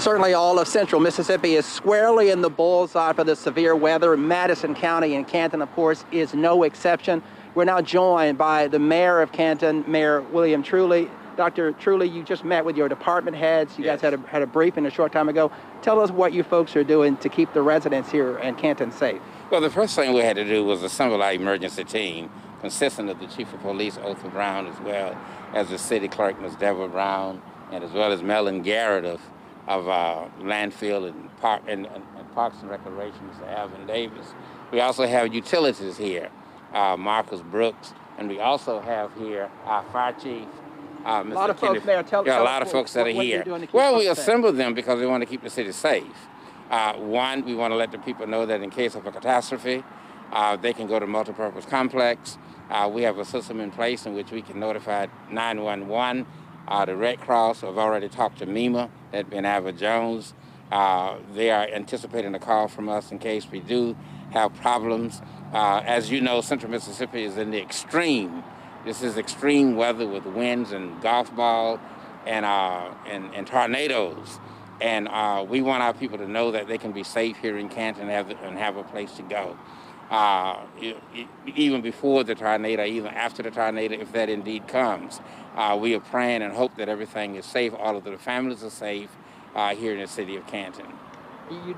Certainly all of central Mississippi is squarely in the bullseye for the severe weather. Madison County and Canton, of course, is no exception. We're now joined by the mayor of Canton, Mayor William Truly. Dr. Truly, you just met with your department heads. You guys had a briefing a short time ago. Tell us what you folks are doing to keep the residents here in Canton safe. Well, the first thing we had to do was assemble our emergency team, consisting of the Chief of Police, Otha Brown, as well as the City Clerk, Ms. Deborah Brown, and as well as Melvin Garrett of Landfill and Parks and Recreation, Mr. Alvin Davis. We also have utilities here, Marcus Brooks, and we also have here our fire chief, Mr. A lot of folks there. A lot of folks that are here. Well, we assembled them because we want to keep the city safe. One, we want to let the people know that in case of a catastrophe, they can go to multipurpose complex. We have a system in place in which we can notify 911. The Red Cross, I've already talked to MEMA, that'd been Ava Jones. They are anticipating a call from us in case we do have problems. As you know, central Mississippi is in the extreme. This is extreme weather with winds and golf ball and tornadoes. And we want our people to know that they can be safe here in Canton and have a place to go. Even before the tornado, even after the tornado, if that indeed comes. We are praying and hope that everything is safe, all of the families are safe here in the city of Canton.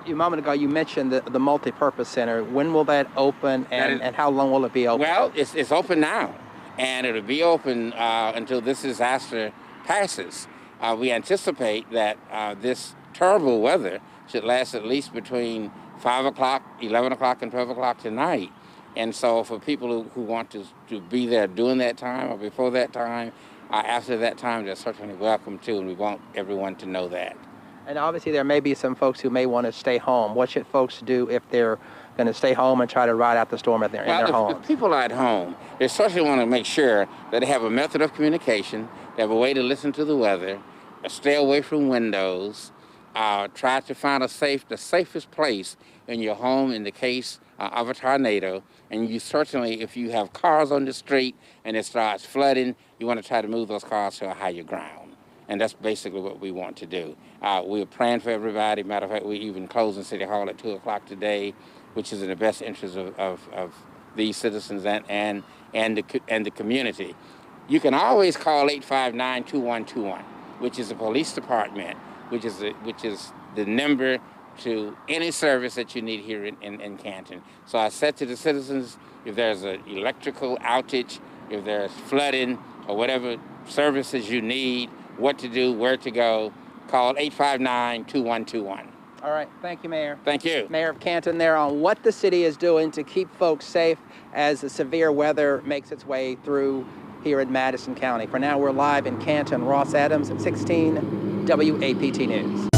A moment ago, you mentioned the multi-purpose center. When will that open, and how long will it be open? Well, it's open now, and it'll be open until this disaster passes. We anticipate that this terrible weather should last at least between 5 o'clock, 11 o'clock, and 12 o'clock tonight. And so for people who want to be there during that time or before that time, after that time, they're certainly welcome to, and we want everyone to know that. And obviously there may be some folks who may want to stay home. What should folks do if they're going to stay home and try to ride out the storm in their homes? If people are at home, they certainly want to make sure that they have a method of communication, they have a way to listen to the weather, stay away from windows, try to find the safest place in your home in the case of a tornado. And you certainly, if you have cars on the street and it starts flooding, you want to try to move those cars to a higher ground. And that's basically what we want to do. We're praying for everybody. Matter of fact, we're even closing City Hall at 2 o'clock today, which is in the best interest of these citizens and the community. You can always call 859-2121, which is the police department, which is the number to any service that you need here in Canton. So I said to the citizens, if there's an electrical outage, if there's flooding or whatever services you need, what to do, where to go, call 859-2121. All right, thank you, Mayor. Thank you. Mayor of Canton there on what the city is doing to keep folks safe as the severe weather makes its way through here in Madison County. For now, we're live in Canton. Ross Adams at 16 WAPT News.